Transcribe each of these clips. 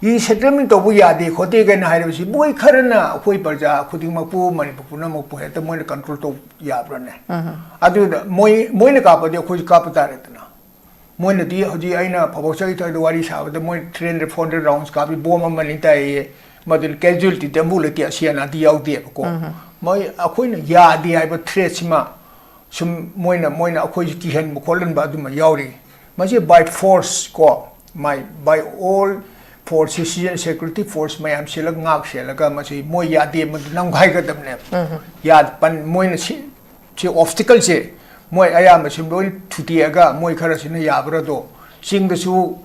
Resettlement to Buyadi, Hotegan Hirashi, boy Karana, Huipaja, Kudimapu, Manipunamopu, at the Moina control to Yabrane. I do the Moina Capa, the Kuj Capitaretna. Moina di Hoji Aina, Pabosai to the Warisha, the Moin 300 400 rounds, Capi Boma Manita, Modern casualty, the Mulati, Siena, the out there. My Aquina Yadi, I but Tresima, some Moina, Akoji and Mokolan Baduma Yauri. Must by force call, by all. Force security force may am Shilak Nak Shelaga Machi Moya de Nanghaiga them name. Yad Pan Moina obstacles, Moy Ayam Shimbo to Tiaga, Moy Karasina Yabrado, sing the Su,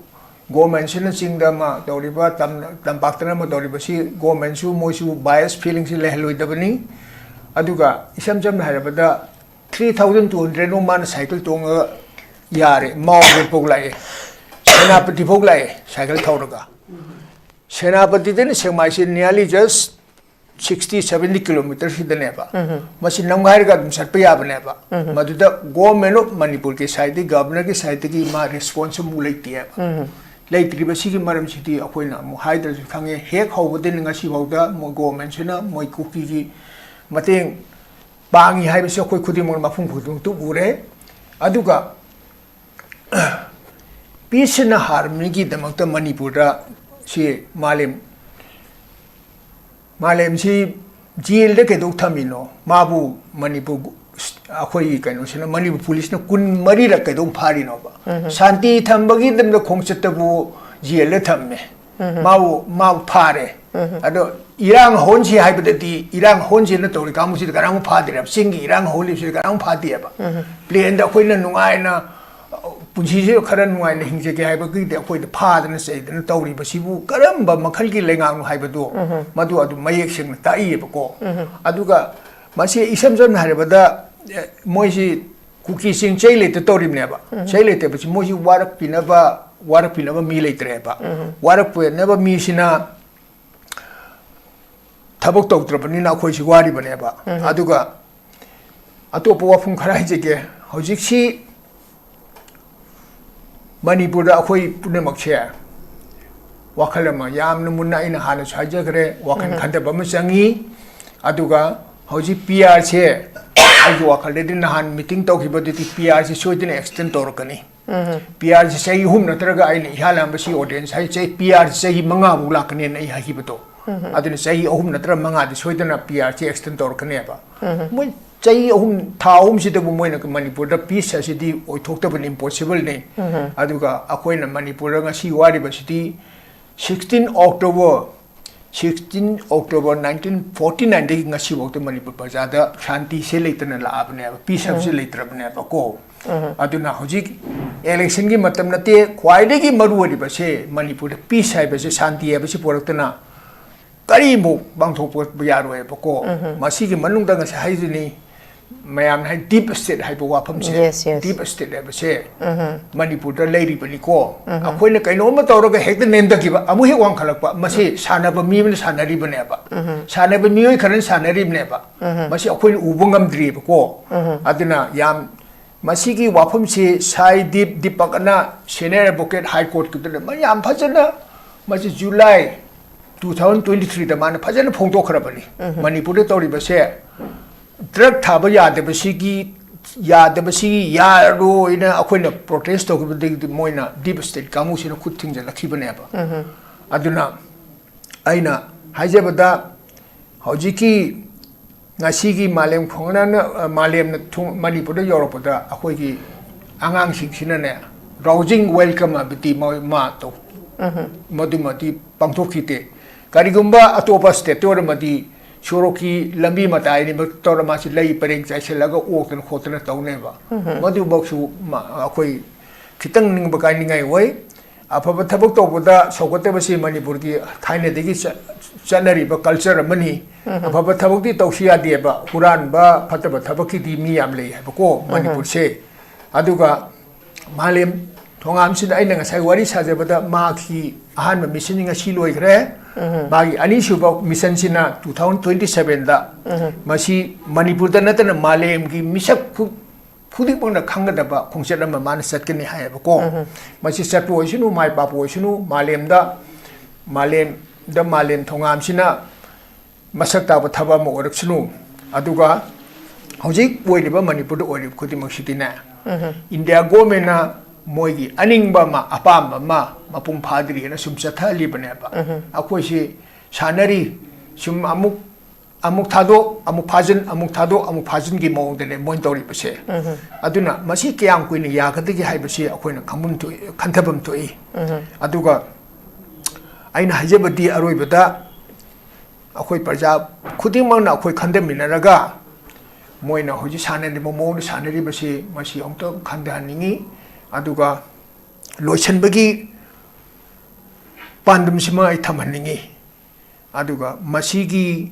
go mention sing them, Doriba, Tambaktanama Doribasi, go mention Mosu bias feelings in Lehlu Dabani, Aduga, Isam Harabada, 3,200 no man cycle to Yare, Mau Poglai, Senapati Poglai, cycle Toraga. Senapati then Semai nearly just 60-70 kilometers in the Neva. Machine Namgarga Sarpia Neva. Maduda government of Manipur side, the governor side, the ma responsibility. Late Ribasiki Maram City, Aquina, Hydras, Kangi, Hek, how within Nasivoda, Mogo Mentioner, Moi Cookie, Mating, Bangi, Hibisoko Kudim Mafunku to Ure, Aduga. Peace and harmony the Mata Manipura, she Malem she jail the Kedotamino, Mabu, Manipur, Akoi, Kanosina, Manipu police, no kun Marida Kedom Parinova. Santi Tambagi them the Khongchat jail letame. Mau Pare. Irang Honji Hypoteti, Irang Honji Natori, Kamusi, the Garam Padre, singing Irang Holy Garam Padiaba. Play in the Quina Nuaina. Punji Karan wine Hinjaki Hypocrit, the part and say, the Tori Basibu, Karamba, Makalki Lengang Hypodo, Madua to Mayakshin, Taibako, Aduga, Masi Isamson Harabada, Moisi cookie sing Chile to Tori never. Chile, but Mosi water pinava me later. Water never missina Tabok doctor, Panina Koshwari Baneba, Aduga Atopo from Karajake, Hojiksi. Manipur Akoi Punamak chair. Wakalama Yam Namuna in Hanas Hajagre, Wakan Kantabamasangi, Aduga, Hoji PR chair. I do a Kaledinahan meeting talking about the PR showed an extent Torkani. PR say whom Natraga in Halambasi audience, I say PR say Manga Mulakan in a Hibato. I didn't say Hum Natra Manga, the Sweden PR extent Torkaneva. Say Taum Sita Moina Manipur, the peace as it or talked about an impossible name. Aduga, Aquina Manipur, she Wadiba City, 16 October 1949, taking a she walked to Manipur Pazada, Shanti Selatan and Labne, peace of Selator never go. Aduna Hojik, election Matamnate, Quidegi Marudi Base, Manipur, peace I was a Shanti Abasiportana. Karimu Bangto Buyaro Boko, Masiki Manunga Haizini. Mayam had deep state hypowapam, deep state ever say. Manipur, the lady Panico. A queen of Kainoma Toroga had the name to give a Muhi one Kalapa, Masi, Sana Bamim, Sanari Baneba. Sana Bamil, Karan Sanari Neba. Masi, a queen Ubungam Dribco. Adina Yam Masiki Wapum say, Sai deep Dipakana, Senera Bouquet High Court to the Mayam Pazana, Masi July 2023, the man Pazana Ponto Krabani. Manipur Tori Base. Drug Tabaya, the Basiki, the Basiki, Yaro in a queen of protest of the Moina, deep state, Kamus in a good thing and a Kibaneba. Aduna Aina, Hajabada, Hojiki, Nasiki, Malem Thongam, Malem Manipur, Europe, Ahoki, Angang Shinane, rousing welcome a biti Mato, Modimati, Pantokite, Karigumba, Atopa State, Toramati. Choroki, Lambi Matai, Toramasi lay parings, I shall go walk and hotel at Toneva. Madu Boxu, Akoi, Kitang Bakaning away. A Papa Taboko with that, so whatever see Manipurgi, tiny digits, salary, but culture money. A Papa Taboki Toshia Deba, Huran Ba, Pataba Tabaki di Miamle, Boko, Manipur say. Aduga, Malem Thongam said, I know as I worry, Sajabata, Maki, Ahan, missing a Shilo. Bagi Anishuba mission sina 2027 da masi Manipur da natan Malem ki misak phudi pon na khanga da ba Khongchat ma man sat ke ni hai ba ko masi sat po sinu mai pa po sinu Malem da Malem Thongam Sina Masakta Thaba Moraksunu, Aduga, Hojik, Wadiba Manipur or Kutimushitina. India Gomena Moigi, Aningbama, Apamba, Mapum Padri, and a Sumsata Libaneba. Aquashi, Shanari, Sum Amuktado, Amupazin Gimo, the Montori Pase. Aduna, Masiki Queen Yakati Hibasi, a queen common to Cantabum to E. Aduga Aina Hajabati Arubata, a quick Paja, Kutimana, quick condemn in Araga. Moina Hojishan and the Momo, Sanari Basi, Masi Omto, Kandaningi, Aduga Lochenbagi Pandum Sima Tamaningi, Aduga Masigi.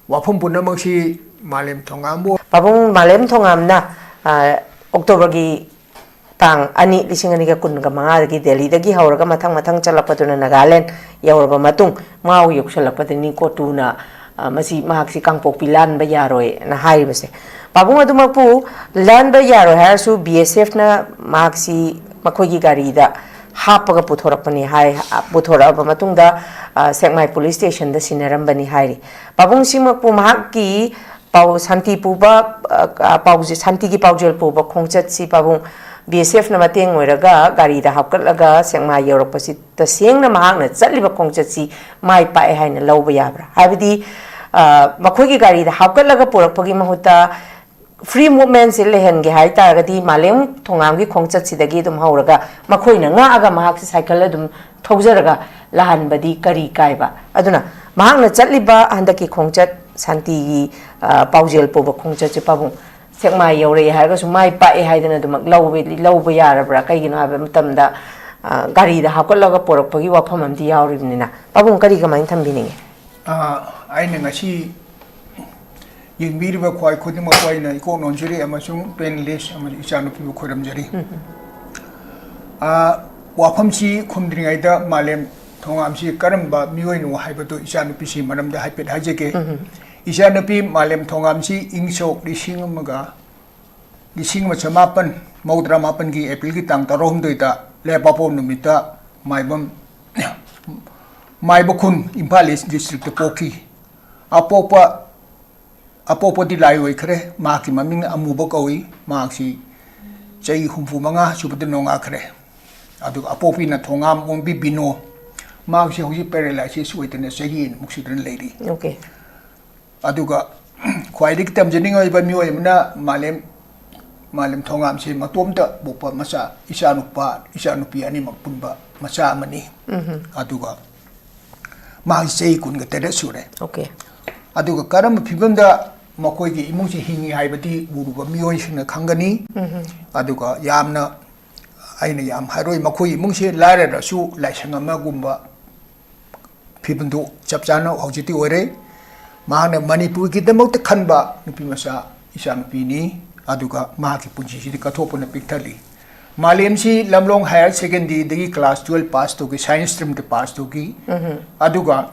Wapum Punamaksi Malem Thongam. Babung Malem Thongam na October gi tang ani lisingani kun ga manga gi Delhi da gi hauraga matang chalapatuna Nagaland yauraba matung mau yok chalapatani ko tuna masi mahaksi kangpok pilan ba yaroi na hai base. Babung adumapu land ba yaro harsu BSF na mahaksi makogi gari da hapaga puthorapani hai puthoraba matungda Sekmai police station da sinarambani hairi babung sima pu mahaki pau santi puba pau santi gi paujel puba Khongchat si babung BSF na mateng oiraga gari da hapkatlaga Sekmai yoropasi ta sengna mahak na chatliba Khongchat si mai pae haina lawba yabra habidi makhoigi gari da hapkatlaga purakpagi mahuta free movement se lehen ge hai taragadi Malem Thongam gi Khongchat sidagi dum hauraga makhoina nga aga mahak cycle dum thojaraga lahan badi kari kaiba aduna mahangna chatliba handaki Khongchat santi gi paujel poba Khongchat che pabung Sekmai yore haiga su mai pae haidana dum lawbe yarabra kaigino habe matamda gari da hakollaga porakpagi wafam amdi yauribnina pabung kari ga main thambini aina ngasi Yingbiriba Kwai Kudima Kwaina, Iko Nonjuri, Amazon, Penless, Amazon Pibu Kuramjari. Wapamsi, Kundringaida, Malem Thongamsi, Karamba, Muino, Hypato, Isanapi, Madame the Hypet Hajeke, Isanapi, Malem Thongamsi, Ingso, Lishingamaga, Lishingamapan, Maudra Mapangi, Epilgitang, Tarom Data, Lepapo Numita, Maibum, Maibokun, Impalis District Poki, Apopa. Apopo di layo ikre maki maming amubo kawi maksi cai humfu manga subadno ngakre adu apopi na Thongam ombi bino maksi hoji paralysis within sahi muksidran lady okay aduga khwaidik tamjening oi ba mioi mna Malem Thongam se matomta bopa masa isanupi ani makpunba masa amani aduga maksi kun ga tere sure okay aduga karam phibamda Makoigi Imusi Hingi Haibati, Uruba Mioishina Kangani, Aduga Yamna Aina Yam Haroi Makoi Mungsi Lara Su, Lashangama Gumba Pibundu, Chapchano, Hojiti Ore, Mana Manipur Kitamot Kanba, Nupimasa, Isanupini, Aduga Maki Punchi, the Katopon Pictali. Malemsi Lamlong Higher Secondary, the class 12 pass to science stream the pass to Aduga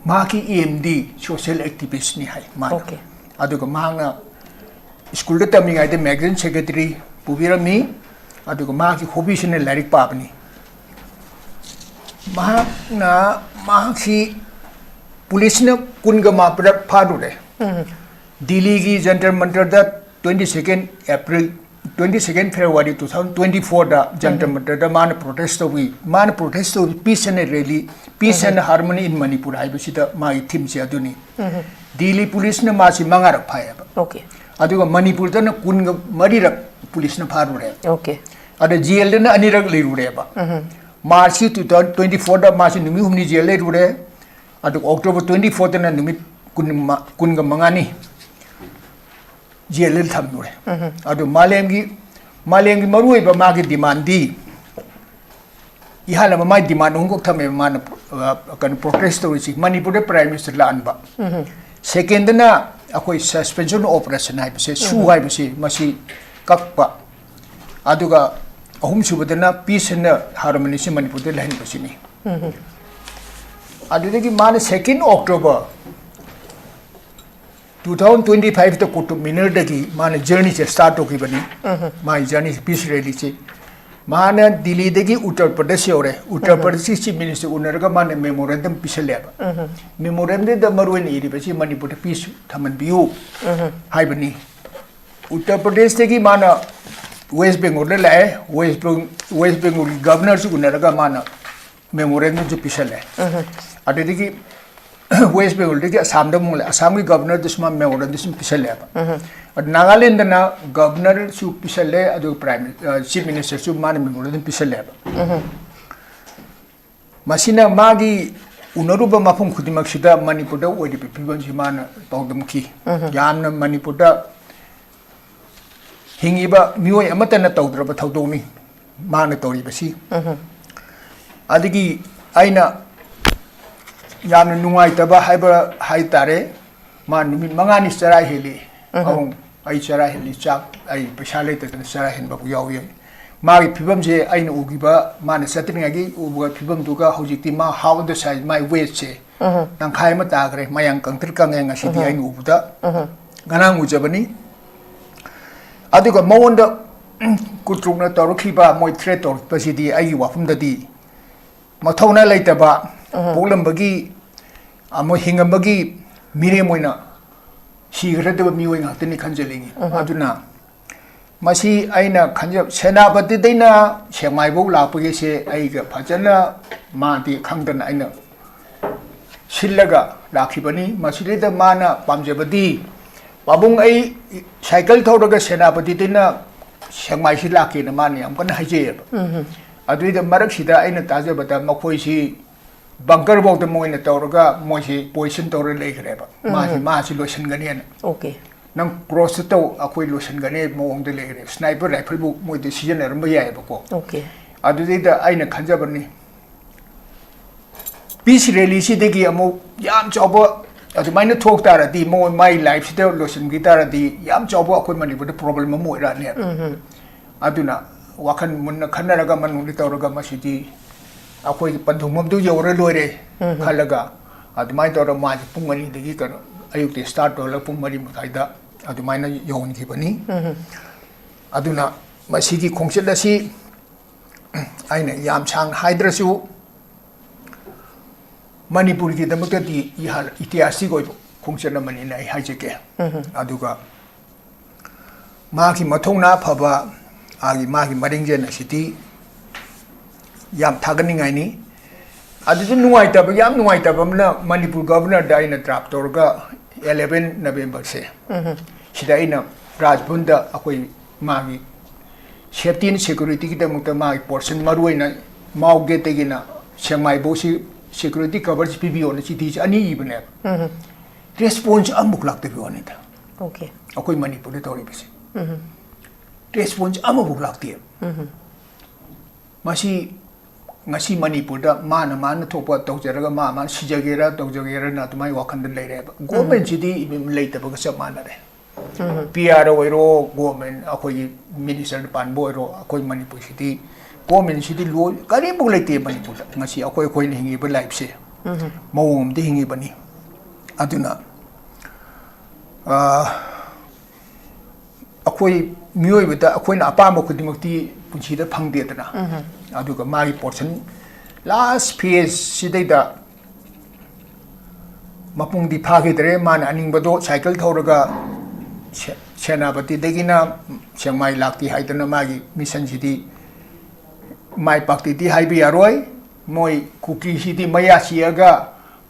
Maki EMD, social activist ni hai. Okay. Aduga mahanga school de taming ay de magazine secretary pubira mi aduga mahaki hobby sine lyric papni mahaki police na kunga mapra phadure Delhi gi jantar mantar da 22nd February 2024 da jantar mantar da man protest peace and rally peace and harmony in Manipur hai bisida mai theme se aduni Delhi police na masi mangarak phayaba okay aduga Manipur da na kunga marirak police na pharure okay ada jail na anirak leirure ba March 2024 da masi numi humni jail leirure adu October 24 da na numi kunga mangani jail le thamnure adu Malem gi marui ba magi demand di ihala mai demand hongok thame man kan protest to si Manipur prime minister la anba second na akoi suspension operation hai se su hai se masi kakpa aduga ahum subadana peace and harmony se Manipur de lahin basini adudagi man 2nd October 2025 to kutu minute dagi man journey se start hoki bani my journey peace rally se माने दिल्ली दगी उत्तर प्रदेश योरे Uttar Pradesh chief minister उनरगा माने memorandum पिसलेबा memorandum द मरुइन इरिबसी Manipur peace थमन बियु हाइबनी उत्तर प्रदेश दगी माना वेस्ट बेंगल लाए वेस्ट बेंगल गवर्नर सु उनरगा माना मेमोरेंडम जो पिसले अदगी वेस्ट बेंगल दगी असम द मुले असम की गवर्नर दसमा मेमोरेंडम पिसलेबा नागालैंड ना गवर्नर सु पिसले अदु प्राइम चीफ मिनिस्टर सु मान मेमोरेंडम पिसले मसिना मागी उनरुब मफम खुदिमक सिदा मणिपुर द ओइदि पिबन सि मान पाउदम की यामना मणिपुर द हिंगिबा मियोय अमतन तौद्रब थौदोनी मान तौरिबसी अदगी आइना यामना नुंगाइतबा हाइबा हाइतारे मा नुमित मंगानी चरा हेली अबों आई चरा हेली चाक आई पैसा लेतन चरा हेनबा यावे मागी फिबम जे आइना उगिबा मान सतरिंगागी उबा फिबम दुगा हौजिकति मा how the size my weight से तंखाय म तागरे मयांग कंत्र कंगे ngasithi आइना उबुदा गनांग उजबनी अदुगा मवंद कुट्रुगना तौरखिबा मोय threat तौरपसिदी आइगी वाफमददी मथौना लेतबा पोलंबगी Amo हिंगंबगी Mire Moyna सिगरदब मियोय ngakhtani khanjelingi aduna masi aina khanjab senapati deina semai bau lapage se aiga phajana mati khangdana aina sillaga lakhibani masile da mana pamjabadi babung ai cycle thodaga senapati deina semai si lakhe na mani am kana haje adui da marak sida aina tajabata makhoi si bunker bau da moina tawraga moisi position tawra legreba ma si lotion gani na okay nang cross to akoi lotion gani moong de legre sniper rifle bu moi de season erba yae ba ko okay adu da aina khanjabani peace rally si de gi amo yam chobo adu maina thok tara di mo my life si de lotion gi tara di yam chobo akoi mani bu problem mo ra ne aduna wakan mun khanaraga manu ni tawraga masidi अखोई पंथुमदु you're लोरे खलगा अदुमाय तोर माज पुंग money दगी कनो अयुक्ति start तोर पुंग मरी मखाइदा अदुमायना यौन खिबनी अदुना मसीगी खोंगचत असी आइना याम सांग हाइद्रसु मणिपुर की दमकती इतिहास गोय खोंगचत मनी नै हाइजेके अदुगा मागी मथौना फबा आगी मागी मरिंगजेन सिटी याम थागनी गाइनी अदुजु नुवाइतब याम नुवाइतब मना मणिपुर गवर्नर दाइना ड्राफ्ट तोरगा 11 नवंबर से सिदा इना राजभवन दा अखोई मागी सेफ्टी एंड सिक्योरिटी की दमुक्ता मागी पोर्शन मरुइना माउगे तेगिना सेमाइ बोसी सिक्योरिटी कवरेज पीबीओ न चिठी अनि इबने रेस्पोंस अमुक लागते बिओने था ओके अखोई मणिपुर दे तोरि बिसे रेस्पोंस अमुक लागते मासी ngasi manipur da mana thopa tawjaraga ma sijagera tawjagera na tumai wakhand leireba government sidi leitaba ga samana re pr oiro government akoi minister pan boiro akoi manipur sidi government sidi lo kari bu leite manipur da ngasi akoi ni hingi ba life se mawom de hingi bani aduna akoi mioi bata akoi na apamba khudimakti punchida phangde dana aduga magi portion last phase sidaida mapung di phagi dre man aning bado cycle thoraga senapati degina semai lakti haidana magi mission sidi mai pakti di haibi aroi moi cookie sidi maya chiaga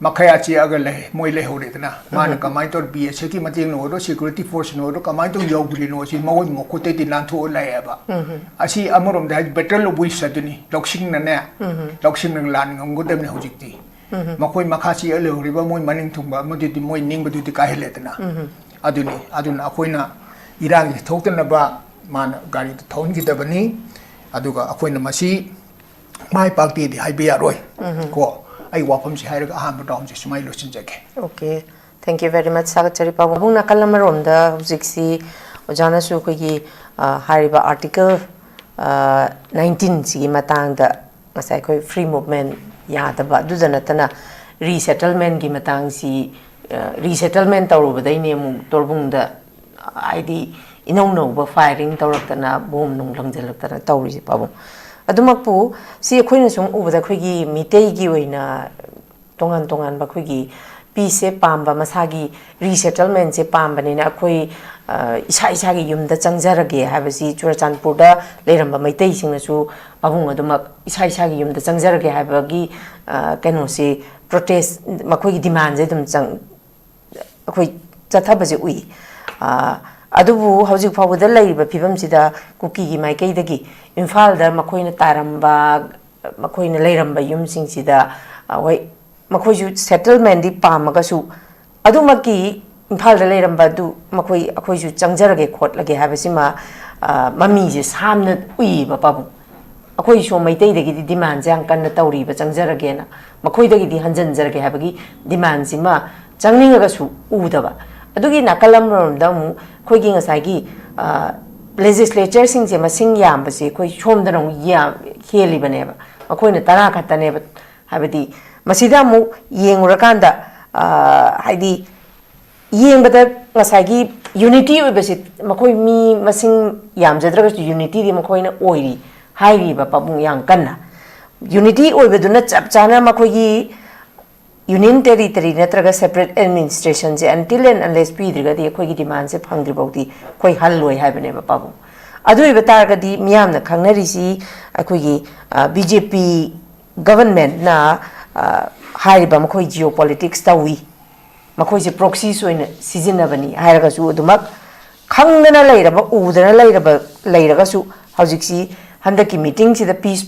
makaya chiaga le moi le horedana man kamai tor bs ki mating no security force no kamai to yogri no si moi mo kote di lan tho laeba asi amorom da better lo bui saduni loksing na ne loksing nang lan ngam godem ne hojikti makoi makhachi ele horiba moi maning thumba modi di moi ning badu di ka heletna aduna akoina irang thoktana ba man gari thon gi dabani aduga akoina masi mai pakti di haibi aroi ko ai wapam si hairaga aham dom si sumai lo chinjake okay thank you very much sagat chari pa bung na kalamarom da hujiksi ojana su ko gi hariba article 19 si matang da ngasai koi free movement ya da ba du jana tana resettlement gi matang si resettlement tawru ba dai ne mu torbung da id inong no ba firing tawrak tana bom nong langjelak tana tawri si pa bung ꯑꯗꯨꯃꯛꯄꯨ ꯁꯤ ꯑꯩꯈꯣꯏꯅ ꯁꯨꯝ ꯎꯕꯗ ꯑꯩꯈꯣꯏꯒꯤ ꯃꯤꯇꯩꯒꯤ ꯑꯣꯏꯅ ꯇꯣꯉꯥꯟ ꯇꯣꯉꯥꯟꯕ ꯑꯩꯈꯣꯏꯒꯤ ꯄꯤꯁꯁꯦ ꯄꯥꯝꯕ ꯃꯁꯥꯒꯤ ꯔꯤꯁꯦꯇꯜꯃꯦꯟꯁꯦ ꯄꯥꯝꯕꯅꯤꯅ ꯑꯩꯈꯣꯏ ꯏꯁꯥ ꯏꯁꯥꯒꯤ ꯌꯨꯝꯗ ꯆꯪꯖꯔꯒꯦ ꯍꯥꯏꯕꯁꯤ ꯆꯨꯔꯆꯥꯟꯄꯨꯔꯗ ꯂꯩꯔꯝꯕ ꯃꯩꯇꯩꯁꯤꯡꯅꯁꯨ ꯄꯥꯕꯨꯡ ꯑꯗꯨꯃꯛ ꯏꯁꯥ ꯏꯁꯥꯒꯤ ꯌꯨꯝꯗ ꯆꯪꯖꯔꯒꯦ ꯍꯥꯏꯕꯒꯤ ꯀꯩꯅꯣꯁꯤ ꯄ꯭ꯔꯣꯇꯦꯁ ꯃꯈꯣꯏꯒꯤ ꯗꯤꯃꯥꯟꯁꯦ ꯑꯗꯨꯝ ꯑꯩꯈꯣꯏ ꯆꯠꯊꯕꯁꯦ ꯎꯏ ꯑꯗꯨꯕꯨ ꯍꯧꯖꯤꯛ ꯐꯥꯎꯕꯗ ꯂꯩꯔꯤꯕ ꯐꯤꯕꯝꯁꯤꯗ ꯀꯨꯀꯤꯒꯤ ꯃꯥꯏꯀꯩꯗꯒꯤ ꯏꯝꯐꯥꯜꯗ ꯃꯈꯣꯏꯅ ꯇꯥꯔꯝꯕ ꯃꯈꯣꯏꯅ ꯂꯩꯔꯝꯕ ꯌꯨꯝꯁꯤꯡꯁꯤꯗ ꯍꯣꯏ ꯃꯈꯣꯏꯁꯨ ꯁꯦꯇꯜꯃꯦꯟꯗꯤ ꯄꯥꯝꯃꯒꯁꯨ ꯑꯗꯨꯃꯛꯀꯤ ꯏꯝꯐꯥꯜꯗ ꯂꯩꯔꯝꯕ ꯑꯗꯨ ꯑꯩꯈꯣꯏꯁꯨ ꯆꯪꯖꯔꯒꯦ ꯈꯣꯠꯂꯒꯦ ꯍꯥꯏꯕꯁꯤꯃ ꯃꯃꯤꯁꯦ ꯁꯥꯝꯅ ꯎꯏꯌꯦꯕ ꯄꯥꯕꯨꯡ ꯑꯩꯈꯣꯏꯁꯨ ꯃꯩꯇꯩꯗꯒꯤꯗꯤ ꯗꯤꯃꯥꯟꯁꯦ ꯌꯥꯝ ꯀꯟꯅ ꯇꯧꯔꯤꯕ ꯆꯪꯖꯔꯒꯦꯅ ꯃꯈꯣꯏꯗꯒꯤꯗꯤ ꯍꯟꯖꯤꯟꯖꯔꯒꯦ ꯍꯥꯏꯕꯒꯤ ꯗꯤꯃꯥꯟꯁꯤꯃ ꯆꯪꯅꯤꯡꯉꯒꯁꯨ ꯎꯗꯕ ꯑꯗꯨꯒꯤ ꯅꯥꯀꯜ ꯑꯃꯔꯣꯝꯗ ꯑꯃꯨꯛ ꯑꯩꯈꯣꯏꯒꯤ ꯉꯁꯥꯏꯒꯤ ꯂꯦꯖꯤꯁꯂꯦꯆꯔꯁꯤꯡꯁꯦ ꯃꯁꯤꯡ ꯌꯥꯝꯕꯁꯦ ꯑꯩꯈꯣꯏ ꯁꯣꯝꯗꯅ ꯑꯃꯨꯛ ꯍꯦꯜꯂꯤꯕꯅꯦꯕ ꯃꯈꯣꯏꯅ 10 ꯈꯛꯇꯅꯦꯕ ꯍꯥꯏꯕꯗꯤ ꯃꯁꯤꯗ ꯑꯃꯨꯛ ꯌꯦꯡꯉꯨꯔꯀꯥꯟꯗ ꯍꯥꯏꯗꯤ ꯌꯦꯡꯕꯗ ꯉꯁꯥꯏꯒꯤ ꯌꯨꯅꯤꯇꯤ ꯑꯣꯏꯕꯁꯦ ꯃꯈꯣꯏ ꯃꯤ ꯃꯁꯤꯡ ꯌꯥꯝꯖꯗ꯭ꯔꯒꯁꯨ ꯌꯨꯅꯤꯇꯤꯗꯤ ꯃꯈꯣꯏꯅ ꯑꯣꯏꯔꯤ ꯍꯥꯏꯔꯤꯕ ꯄꯥꯕꯨꯡ ꯌꯥꯝ ꯀꯟꯅ ꯌꯨꯅꯤꯇꯤ ꯑꯣꯏꯕꯗꯨꯅ ꯆꯞ ꯆꯥꯅ ꯃꯈꯣꯏꯒꯤ ꯌꯨꯅꯤꯌꯟ ꯇꯦꯔꯤꯇꯔꯤ ꯅꯠꯇ꯭ꯔꯒ ꯁꯦꯄꯔꯦꯠ ꯑꯦꯗꯃꯤꯅꯤꯁꯇ꯭ꯔꯦꯁꯟꯁꯦ ꯑꯟꯇꯤꯜ ꯑꯦꯟ ꯑꯟꯂꯦꯁ ꯄꯤꯗ꯭ꯔꯒꯗꯤ ꯑꯩꯈꯣꯏꯒꯤ ꯗꯤꯃꯥꯟꯁꯦ ꯐꯪꯗ꯭ꯔꯤꯐꯥꯎꯗꯤ ꯑꯩꯈꯣꯏ ꯍꯜꯂꯣꯏ ꯍꯥꯏꯕꯅꯦꯕ ꯄꯥꯕꯨꯡ ꯑꯗꯨ ꯑꯣꯏꯕ ꯇꯥꯔꯒꯗꯤ ꯃꯤꯌꯥꯝꯅ ꯈꯪꯅꯔꯤꯁꯤ ꯑꯩꯈꯣꯏꯒꯤ BJP ꯒꯕꯔꯟꯃꯦꯟꯠꯅ ꯍꯥꯏꯔꯤꯕ ꯃꯈꯣꯏ ꯖꯤꯑꯣ ꯄꯣꯂꯤꯇꯤꯛꯁ ꯇꯧꯏ ꯃꯈꯣꯏꯁꯦ ꯄ꯭ꯔꯣꯛꯁꯤꯁ ꯑꯣꯏꯅ ꯁꯤꯖꯤꯟꯅꯕꯅꯤ ꯍꯥꯏꯔꯒꯁꯨ ꯑꯗꯨꯃꯛ ꯈꯪꯗꯅ ꯂꯩꯔꯕ ꯎꯗꯅ ꯂꯩꯔꯒꯁꯨ ꯍꯧꯖꯤꯛꯁꯤ ꯍꯟꯗꯛꯀꯤ ꯃꯤꯇꯤꯡꯁꯤꯗ ꯄꯤꯁ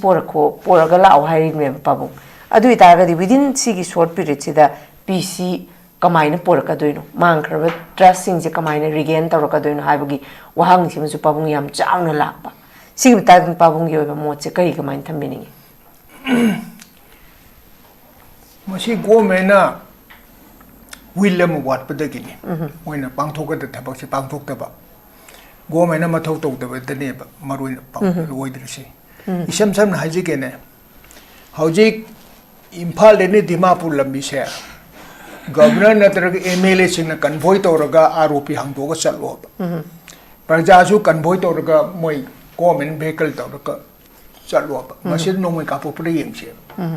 ꯄꯣꯔꯒ ꯂꯥꯛꯑꯣ ꯍꯥꯏꯔꯤꯕꯅꯦꯕ ꯄꯥꯕꯨꯡ ꯑꯗꯨ ꯑꯣꯏꯇꯥꯔꯒꯗꯤ ꯋꯤꯗꯤꯟ ꯁꯤꯒꯤ ꯁꯣꯔꯠ ꯄꯤꯔꯤꯌꯗꯁꯤꯗ ꯄꯤꯁꯁꯤ ꯀꯃꯥꯏꯅ ꯄꯣꯔꯛꯀꯗꯣꯏꯅꯣ ꯃꯥꯡꯈ꯭ꯔꯕ ꯇ꯭ꯔꯁꯁꯤꯡꯁꯦ ꯀꯃꯥꯏꯅ ꯔꯤꯒꯦꯟ ꯇꯧꯔꯛꯀꯗꯣꯏꯅꯣ ꯍꯥꯏꯕꯒꯤ ꯋꯥꯍꯪꯁꯤꯃꯁꯨ ꯄꯥꯕꯨꯡ ꯌꯥꯝ ꯆꯥꯎꯅ ꯂꯥꯛꯄ ꯁꯤꯒꯤ ꯃꯇꯥꯡꯗ ꯄꯥꯕꯨꯡꯒꯤ ꯑꯣꯏꯕ ꯃꯣꯠꯁꯦ ꯀꯃꯥꯏꯅ ꯊꯝꯕꯤꯅꯤꯡꯉꯤ ꯃꯁꯤ ꯒꯣꯃꯦꯟꯅ ꯋꯤꯜ ꯑꯃ ꯋꯥꯠꯄꯗꯒꯤꯅꯤ ꯃꯣꯏꯅ ꯄꯥꯡꯊꯣꯛꯀꯗꯕ ꯊꯕꯛꯁꯦ ꯄꯥꯡꯊꯣꯛꯇꯕ ꯒꯣꯃꯦꯟꯅ ꯃꯊꯧ ꯇꯧꯗꯕꯗꯅꯦꯕ ꯃꯔꯨꯑꯣꯏꯅ ꯑꯣꯏꯗ꯭ꯔꯤꯁꯤ ꯏꯁꯝ ꯁꯝꯅ ꯍꯥꯏꯖꯒꯦꯅꯦ ꯍꯧꯖꯤꯛ ꯏꯝꯐꯥꯜꯗꯒꯤ ꯗꯤꯃꯥꯄꯨꯔ ꯂꯝꯕꯤꯁꯦ ꯒꯕꯔꯅꯔ ꯅꯠꯇ꯭ꯔꯒ MLA ꯁꯤꯡꯅ ꯀꯟꯚꯣꯏ ꯇꯧꯔꯒ ROP ꯍꯥꯡꯗꯣꯛꯑꯒ ꯆꯠꯂꯣꯕ ꯄ꯭ꯔꯖꯥꯁꯨ ꯀꯟꯚꯣꯏ ꯇꯧꯔꯒ ꯃꯣꯏ ꯒꯣꯃꯦꯟ ꯚꯦꯍꯤꯀꯜ ꯇꯧꯔꯒ ꯆꯠꯂꯣꯕ ꯃꯁꯤꯗ ꯅꯣꯡꯃꯩ ꯀꯥꯞꯄꯛꯄꯗ ꯌꯦꯡꯁꯦꯕ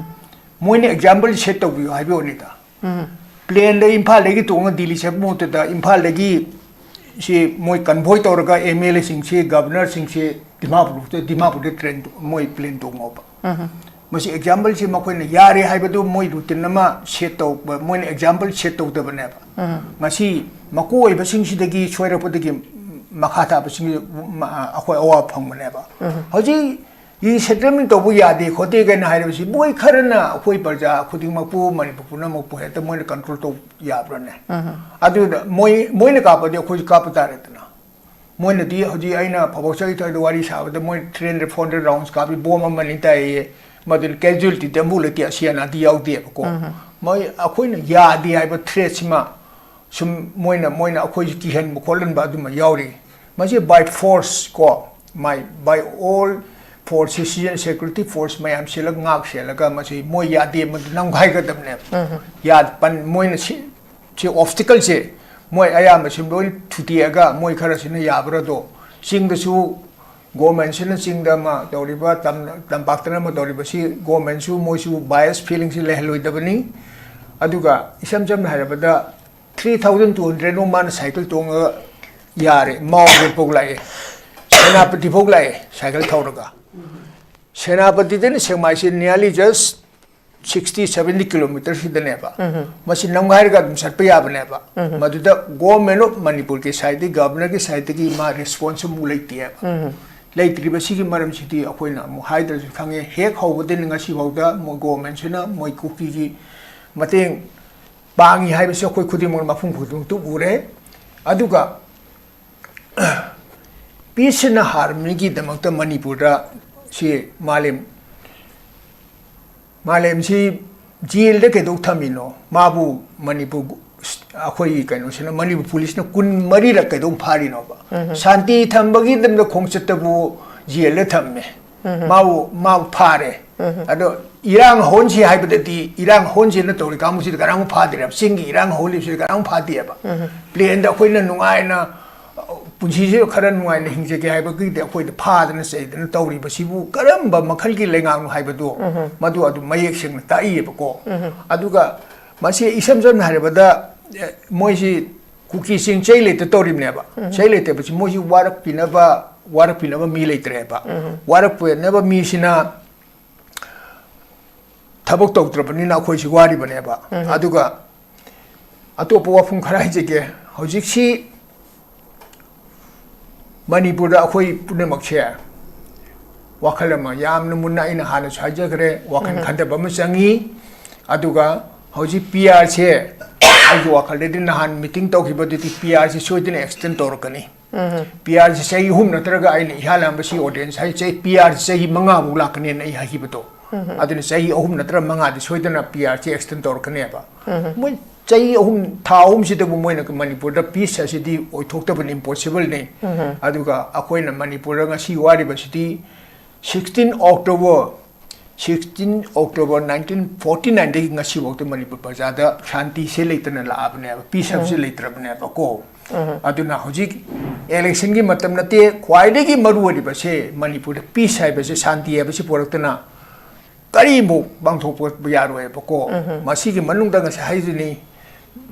ꯃꯣꯏꯅ ꯑꯦꯛꯖꯥꯝꯄꯜ ꯁꯦꯠ ꯇꯧꯕꯤꯌꯨ ꯍꯥꯏꯕꯤꯌꯨꯅꯤꯗ ꯄ꯭ꯂꯦꯟꯗ ꯏꯝꯐꯥꯜꯗꯒꯤ ꯇꯣꯡꯉ ꯗꯤꯜꯂꯤ ꯆꯠꯄ ꯃꯍꯨꯠꯇ ꯏꯝꯐꯥꯜꯗꯒꯤ ꯁꯤ ꯃꯣꯏ ꯀꯟꯚꯣꯏ ꯇꯧꯔꯒ MLA ꯁꯤꯡꯁꯤ ꯒꯕꯔꯅꯔꯁꯤꯡꯁꯤ ꯗꯤꯃꯥꯄꯨꯔꯗ ꯇ꯭ꯔꯦꯟ ꯃꯣꯏ ꯄ꯭ꯂꯦꯟ ꯇꯣꯡꯉꯣꯕ ꯃꯁꯤ ꯑꯦꯛꯖꯥꯝꯄꯜꯁꯤ ꯃꯈꯣꯏꯅ ꯌꯥꯔꯦ ꯍꯥꯏꯕꯗꯨ ꯃꯣꯏ ꯔꯨꯇꯤꯟ ꯑꯃ ꯁꯦꯠ ꯇꯧꯕ ꯃꯣꯏꯅ ꯑꯦꯛꯖꯥꯝꯄꯜ ꯁꯦꯠ ꯇꯧꯗꯕꯅꯦꯕ ꯉꯁꯤ ꯃꯀꯣꯏꯕꯁꯤꯡꯁꯤꯗꯒꯤ ꯁꯣꯏꯔꯛꯄꯗꯒꯤ ꯃꯈꯥ ꯇꯥꯕꯁꯤꯡ ꯑꯩꯈꯣꯏ ꯑꯋꯥꯕ ꯐꯪꯕꯅꯦꯕ ꯍꯧꯖꯤꯛ ꯔꯤꯁꯦꯇꯜꯃꯦꯟꯠ ꯇꯧꯕ ꯌꯥꯗꯦ ꯈꯣꯠꯇꯦ ꯀꯥꯏꯅ ꯍꯥꯏꯔꯤꯕꯁꯤ ꯃꯣꯏ ꯈꯔꯅ ꯑꯩꯈꯣꯏ ꯄ꯭ꯔꯖꯥ ꯈꯨꯗꯤꯡꯃꯛꯄꯨ ꯃꯅꯤꯄꯨꯔ ꯄꯨꯝꯅꯃꯛꯄꯨ ꯍꯦꯛꯇ ꯃꯣꯏꯅ ꯀꯟꯇ꯭ꯔꯣꯜ ꯇꯧ ꯌꯥꯕ꯭ꯔꯅꯦ ꯑꯗꯨꯗ ꯃꯣꯏꯅ ꯀꯥꯞꯄꯗꯤ ꯑꯩꯈꯣꯏꯁꯨ ꯀꯥꯞꯄ ꯇꯥꯔꯦꯗꯅ ꯃꯣꯏꯅꯗꯤ ꯍꯧꯖꯤꯛ ꯑꯩꯅ ꯐꯕꯣꯛꯆꯒꯤ ꯋꯥꯔꯤ ꯁꯥꯕꯗ ꯃꯣꯏ 300-400 ꯔꯥꯎꯟꯁ ꯀꯥꯞꯄꯤ ꯕꯣꯝ ꯑꯃꯅꯤ ꯇꯥꯏꯌꯦ ꯃꯗꯨꯅ ꯀꯦꯖꯨꯑꯦꯂꯤꯇꯤ ꯑꯃꯨꯛ ꯂꯩꯇꯦ ꯑꯁꯤ ꯑꯅꯥꯗꯤ ꯌꯥꯎꯗꯦꯕꯀꯣ ꯃꯣꯏ ꯑꯩꯈꯣꯏꯅ ꯌꯥꯗꯦ ꯍꯥꯏꯕ ꯊ꯭ꯔꯦꯠꯁꯤꯃ ꯁꯨꯝ ꯃꯣꯏꯅ ꯑꯩꯈꯣꯏꯁꯤ ꯀꯤꯍꯟꯕ ꯈꯣꯠꯍꯟꯕ ꯑꯗꯨꯃ ꯌꯥꯎꯔꯤ ꯃꯁꯤ ꯕꯥꯏ ꯐꯣꯔꯁ ꯀꯣ ꯕꯥꯏ ꯑꯣꯜ ꯐꯣꯔꯁ ꯁꯦꯀ꯭ꯌꯨꯔꯤꯇꯤ ꯐꯣꯔꯁ ꯃꯌꯥꯝ ꯁꯦꯜꯂꯒ ꯉꯥꯛ ꯁꯦꯜꯂꯒ ꯃꯁꯤ ꯃꯣꯏ ꯌꯥꯗꯦ ꯃꯗꯨ ꯅꯝꯈꯥꯏꯒꯗꯕꯅꯦꯕ ꯃꯣꯏꯅ ꯁꯤ ꯑꯣꯕꯁꯇꯤꯀꯜꯁꯦ ꯃꯣꯏ ꯑꯌꯥꯝꯕꯁꯤ ꯂꯣꯏ ꯊꯨꯗꯦꯛꯑꯒ ꯃꯣꯏ ꯈꯔꯁꯤꯅ ꯌꯥꯕ꯭ꯔꯥꯗꯣ ꯆꯤꯡꯗꯁꯨ ꯒꯣꯔꯃꯦꯟꯁꯤꯅ ꯆꯤꯡꯗ ꯑꯃ ꯇꯧꯔꯤꯕ ꯇꯝꯄꯥꯛꯇꯅ ꯑꯃ ꯇꯧꯔꯤꯕꯁꯤ ꯒꯣꯔꯃꯦꯟꯁꯨ ꯃꯣꯏꯁꯨ ꯕꯥꯏꯁ ꯐꯤꯂꯤꯡꯁꯤ ꯂꯩꯍꯜꯂꯣꯏꯗꯕꯅꯤ ꯑꯗꯨꯒ ꯏꯁꯝ ꯁꯝꯅ ꯍꯥꯏꯔꯕꯗ 3,200 ꯃꯥꯅ ꯁꯥꯏꯀꯜ ꯇꯣꯡꯉꯒ ꯌꯥꯔꯦ ꯃꯥꯎꯒꯦꯠꯐꯥꯎ ꯂꯥꯛꯑꯦ ꯁꯦꯅꯥꯄꯇꯤꯐꯥꯎ ꯂꯥꯛꯑꯦ ꯁꯥꯏꯀꯜ ꯊꯧꯔꯒ ꯁꯦꯅꯥꯄꯇꯤꯗꯅ ꯁꯦꯛꯃꯥꯏꯁꯤ ꯅꯤꯌꯔꯂꯤ ꯖꯁ 60-70 ꯀꯤꯂꯣꯃꯤꯇꯔꯁꯤꯗꯅꯦꯕ ꯃꯁꯤ ꯅꯝꯒꯥꯏꯔꯒ ꯑꯗꯨꯝ ꯆꯠꯄ ꯌꯥꯕꯅꯦꯕ ꯃꯗꯨꯗ ꯒꯣꯔꯃꯦꯟ ꯑꯣꯐ ꯃꯅꯤꯄꯨꯔꯒꯤ ꯁꯥꯏꯠꯇꯒꯤ ꯒꯕꯔꯅꯔꯒꯤ ꯁꯥꯏꯠꯇꯒꯤ ꯃꯥ ꯔꯦꯁꯄꯣꯟꯁ ꯑꯃꯨꯛ ꯂꯩꯇꯦꯕ ꯂꯩꯇ꯭ꯔꯤꯕꯁꯤꯒꯤ ꯃꯔꯝꯁꯤꯗꯤ ꯑꯩꯈꯣꯏꯅ ꯑꯃꯨꯛ ꯍꯥꯏꯗ꯭ꯔꯁꯨ ꯈꯪꯉꯦ ꯍꯦꯛ ꯍꯧꯕꯗꯒꯤ ꯉꯁꯤꯐꯥꯎꯗ ꯒꯣꯔꯃꯦꯟꯁꯤꯅ ꯃꯣꯏ ꯀꯨꯀꯤꯒꯤ ꯃꯇꯦꯡ ꯄꯥꯡꯉꯤ ꯍꯥꯏꯕꯁꯤ ꯑꯩꯈꯣꯏ ꯈꯨꯗꯤꯡꯃꯛ ꯃꯐꯝ ꯈꯨꯗꯤꯡꯃꯛꯇ ꯎꯔꯦ ꯑꯗꯨꯒ ꯄꯤꯁꯁꯤꯅ ꯍꯥꯔꯃꯅꯤꯒꯤꯗꯃꯛꯇ ꯃꯅꯤꯄꯨꯔꯗ ꯁꯤ ꯃꯥꯂꯦꯝꯁꯤ ꯖꯦꯜꯗ ꯀꯩꯗꯧ ꯊꯝꯃꯤꯅꯣ ꯃꯥꯕꯨ ꯃꯅꯤꯄꯨꯔ ꯑꯩꯈꯣꯏꯒꯤ ꯀꯩꯅꯣꯁꯤꯅ ꯃꯅꯤꯄꯨꯔ ꯄꯨꯂꯤꯁꯅ 12ꯔꯛ ꯀꯩꯗꯧ ꯐꯥꯔꯤꯅꯣꯕ ꯁꯥꯟꯇꯤ ꯊꯝꯕꯒꯤꯗꯃꯛꯇ ꯈꯣꯡꯆꯠꯇꯕꯨ ꯖꯦꯜꯗ ꯊꯝꯃꯦ 마우 파레 아도 이랑 혼시 하이버데디 이랑 혼시는 또 우리 가무시도 가랑 파디랍 싱기 이랑 홀립시 가랑 파디에바 플레인다 코이는 농아이나 punsi khara nuai na hingje ke haiba ki de khoi de pha dana sei dana tawri ba sibu karamba makhal ki lengang nu haiba do madu adu mayek sing ta i ba ko aduga masi isam jam na haiba da moi si kuki sing chei le te tawri ne ba chei le te ba si moi si warak pina ba mi le tre ba warak pu ne ba mi sina tabok tok tra ni na khoi si wari ba ne ba aduga atopo wafum khara je ke hojik si manipur da akhoi punamak che wakhalama yamna munna ina hana chajagre wakhan khanda bam changi aduga hoji PR che ayu wakhale din han meeting tawkhiba di PR che soidin extend torkani PR che sei hum natraga ai ni halam basi audience hai che PR sei manga mu lakani nei hakibato aduni sei hum natra manga di soidina PR che extend torkani ba mo chai ahum thaum si de moina manipur da peace asidi oithokta ban impossible ne aduga akoina manipur nga si wari ba siti 16 October 1949 de nga si wokta manipur baza da shanti se leitana la abne peace se leitrabne ba ko aduna hojik election gi matam nate khwaide gi maru wari ba se manipur da peace hai ba se shanti hai ba se poraktana kari mo bangthok ba yaro hai ba ko masi gi manung da nga se haiduni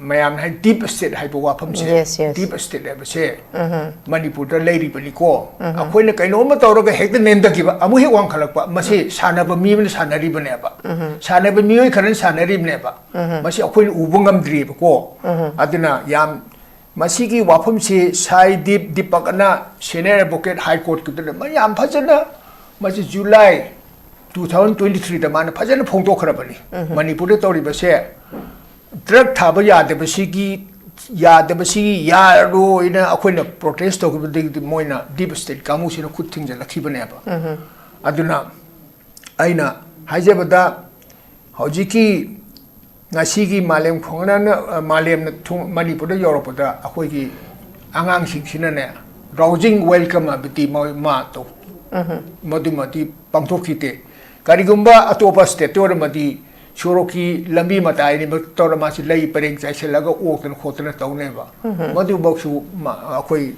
mayam hai deep state hai bawa pham se deep state hai se manipur da leiri bani ko akhoi na kaino ma tawra ga hekta nen da ki ba amu he wang khalak ba mase sana ba mi ne sanari bane ba sana ba mi oi kharan sanari bane ba mase akhoi ubungam dri ba ko adina yam masi ki wafam se sai deep dipakana senior advocate high court ku da ma yam phajana mase July 2023 da man phajana phongto khara bani manipur da tawri ba se drug thaba yadabasigi yaro ina akoina protest to the moina deep state kamusi na kuting jala khibane ba aduna aina hajabada hojiki ngasigi malem khongna na malem na manipur da europe da akoi gi angang singsina ne rousing welcome abiti ma to madumati pangthokite karigumba atopa state or madi Shoroki lambi matai ni tora masi lay pareng chai selaga oktan khotna taune ba madu boksu akoi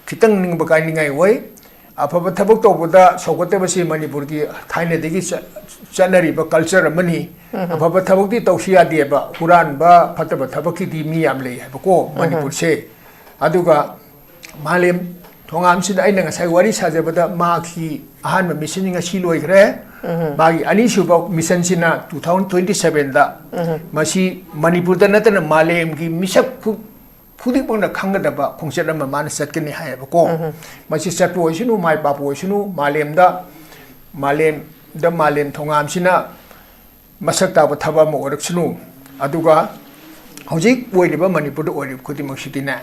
kitang ning bakai ni ngai wai apaba thabok to boda sogote basi manipur ki thaine degi chanari ba culture mani apaba thabok di tawsia de ba huran ba phataba thabok ki di mi yam lei ba ko manipur se aduga malem thongam sin aina nga sai wari sajabada ma ki ahan ma mission nga si loi gre bagi ani suba mission sina 2027 da masi manipur da natana malem ki misak khudi pangna khangda ba khongchat ma man satkani hai ba ko masi satpo sinu mai papo sinu malem thongam sina masak ta ba thaba mo orak sinu aduga hojik oiriba manipur da orib khudi maksitina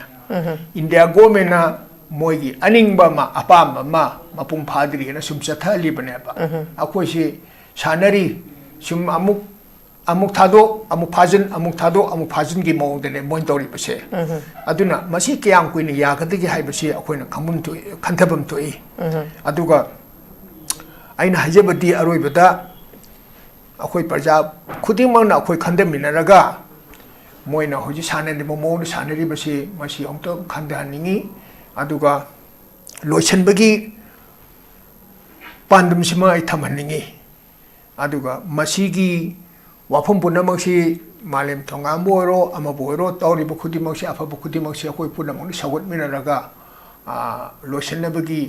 India government na moigi aningba ma apam ma mapung phadri na sum chathali bane ba akoi si sanari sum amuk thado amuk phajin gi mong de moin tori base aduna masi kyang kuin ya ka gi haiba si akoi na khamun tu khanthabam tu i aduga aina hajabadi aroi bada akoi parja khuding mang na akoi khandam minaraga moina hoji sanani mo sanari base masi omto khandhaningi aduga loichanbagi pandum sima ai thamhaningi aduga masigi wafam punamangsi malem thongam boiro ama boiro tawri bukhudi mangsi afa bukhudi mangsi akoi punamang sagot minaraga loichanbagi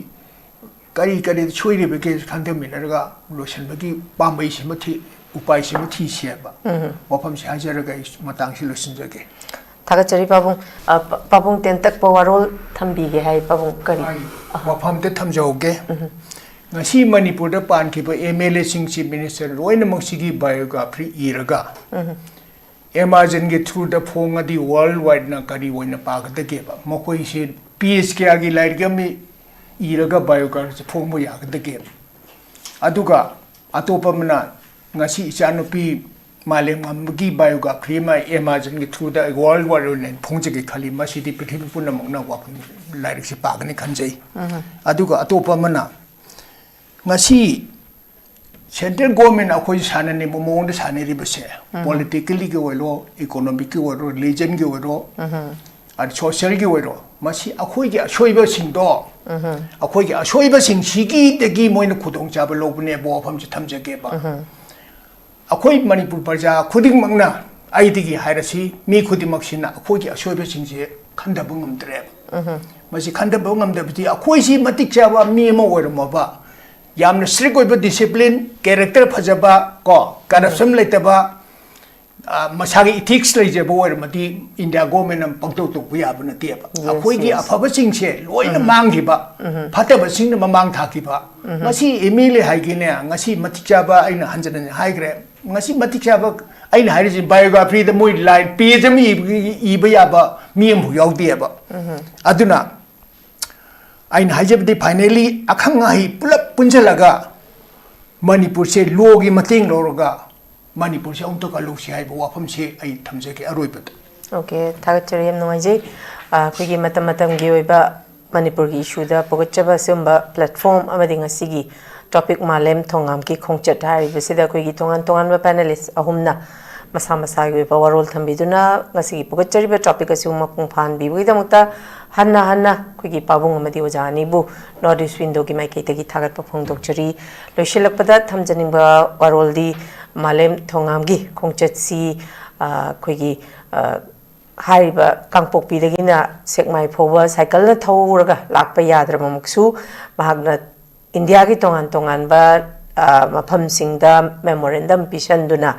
kari choiri bagi khandam minaraga loichanbagi pambai sima thi upai sima thi siaba wafam si hajaraga matang si loichanjage Tagachari Pabung tentak pawarol thambige hai Pabung kari wafam te thamjauge ngasi manipur da pan ki ba MLA sing chief minister loina mangsigi biography iraga Amazon ge through the phonga di worldwide na kari woina pagda ge ba mokoi se PSK agi light ga mi iraga biography phongmo yagda ge aduga atopamna ngasi chanupi Malem gi biography ma Amazon gi through the world war nen phongje gi khali ma sidi prithvi punna mongna wa larik se pagni khanjai aduga atopa mana ngasi central government akhoi sanani momong de sanari base politically gi welo economic gi welo religion gi welo and social gi welo masi akhoi gi ashoiba sing do akhoi gi ashoiba sing sigi degi moina khudong chaba lobne bo pham chi thamje ge ba akhoi manipur parja khuding mangna ai digi hairasi mi khudi maksina akhoi gi ashoiba sing je khanda bungam dre masi khanda bungam de bi akhoi si matik chaba mi mo oirmo ba yamna strict oiba discipline character phajaba ko corruption leitaba masagi ethics lei je boy mati India government am pangto to bu ya bu na te ba akhoi gi afaba sing che loina mang gi ba phata ba sing na mang tha ki ba ngasi emile hai gi ne ngasi matikcha ba aina hanjana hai gre ngasi matikcha ba aina hai ji biography the moi line page mi I ba ya ba mi mu yaw de ba aduna aina hai je bi finally akhang hai pulap punjalaga manipur se logi mating loroga manipur se ong to ka lu si hai bo wafam se ai thamje ke aroi bat okay thagachari yam noi jai khigi matam gi oiba manipur gi issue da pogachaba semba platform amadi ngasigi topic malem thongam ki khongchat hari besida khigi tongan ba panelists ahumna masa masa gi ba warol thambiduna ngasigi pogachari ba topic asu mapung phan bi bui damukta hanna khigi pabung amadi ojani bu notice window gi mai keitagi thagat pa phongdokchari loisilakpada thamjaning ba warol di Malem Thongam gi Khongchat si khigi hariba kangpokpi dagina sekmai phowa cycle na thouraga lakpa yadra mamuksu mahagna India gi tongan ba mapham singda memorandum pisanduna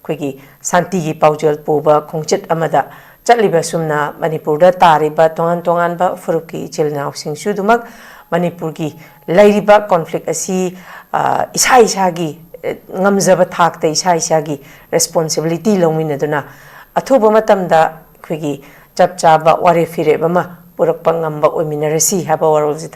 khigi santi gi paujal poba Khongchat amada chatliba sumna Manipur da tariba tongan ba furuki chilnaw singsu dumak Manipur gi lairiba conflict asi isa gi ngamzaba thakta isa gi responsibility lomina duna athoba matamda khigi chapchaba ware fire bama purak pangamba ominarasi haba warol ji